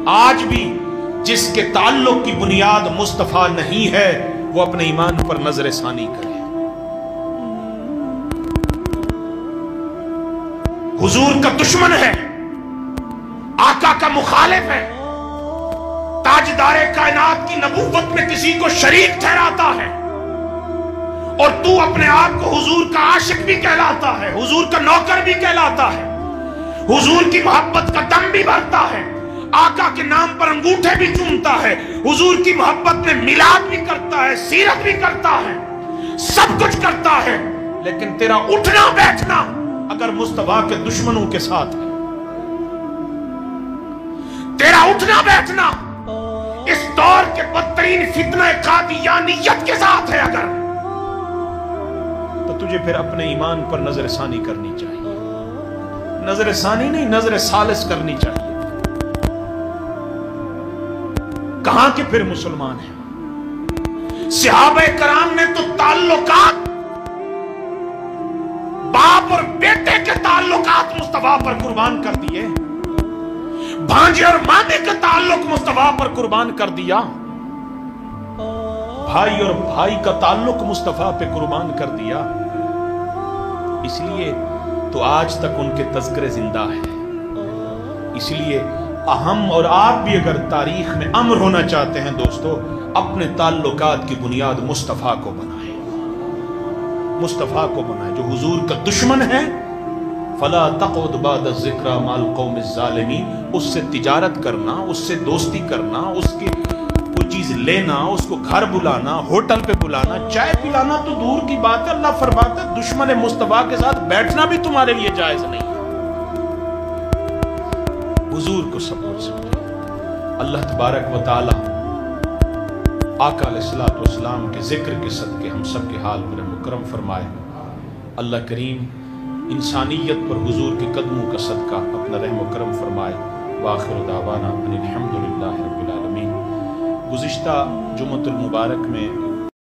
آج بھی جس کے تعلق کی بنیاد مصطفیٰ نہیں ہے وہ اپنے ایمان پر نظر ثانی کرے۔ حضور کا دشمن ہے، آقا کا مخالف ہے، تاجدار کائنات کی نبوت میں کسی کو شریک ٹھہراتا ہے، اور تو اپنے آپ کو حضور کا عاشق بھی کہلاتا ہے، حضور کا نوکر بھی کہلاتا ہے، حضور کی محبت کا دم بھی بھرتا ہے، آقا کے نام پر انگوٹھے بھی چومتا ہے، حضور کی محبت میں میلاد بھی کرتا ہے، سیرت بھی کرتا ہے، سب کچھ کرتا ہے، لیکن تیرا اٹھنا بیٹھنا اگر مصطفیٰ کے دشمنوں کے ساتھ ہے، تیرا اٹھنا بیٹھنا اس دور کے بدترین فتنہ قادیانیت کے ساتھ ہے اگر، تو تجھے پھر اپنے ایمان پر نظر ثانی کرنی چاہیے، نظر ثانی نہیں، نظر ثالث کرنی چاہیے۔ کہاں کے پھر مسلمان ہیں؟ صحابہ کرام نے تو تعلقات، باپ اور بیٹے کے تعلقات مصطفیٰ پر قربان کر دیے، بھانجے اور مامے کے تعلق مصطفیٰ پر قربان کر دیا، بھائی اور بھائی کا تعلق مصطفیٰ پہ قربان کر دیا، اس لیے تو آج تک ان کے تذکرے زندہ ہیں۔ اس لیے ہم اور آپ بھی اگر تاریخ میں امر ہونا چاہتے ہیں دوستو، اپنے تعلقات کی بنیاد مصطفیٰ کو بنائیں، مصطفیٰ کو بنائیں جو حضور کا دشمن ہے۔ فلا تقعد بعد الذکری مع القوم الظالمین، اس سے تجارت کرنا، اس سے دوستی کرنا، اس کی کوئی چیز لینا، اس کو گھر بلانا، ہوٹل پہ بلانا، چائے پلانا تو دور کی بات ہے، اللہ فرماتا ہے دشمن مصطفیٰ کے ساتھ بیٹھنا بھی تمہارے لیے جائز نہیں۔ حضور کو سب کچھ سمجھے۔ اللہ تبارک و تعالی آقا علیہ السلام کے ذکر کے صدقے ہم سب کے حال پر مکرم فرمائے۔ اللہ کریم انسانیت پر حضور کے قدموں کا صدقہ اپنا رحم و کرم فرمائے۔ وآخر دعوانا ان الحمدللہ رب العالمین۔ گزشتہ جمعۃ المبارک میں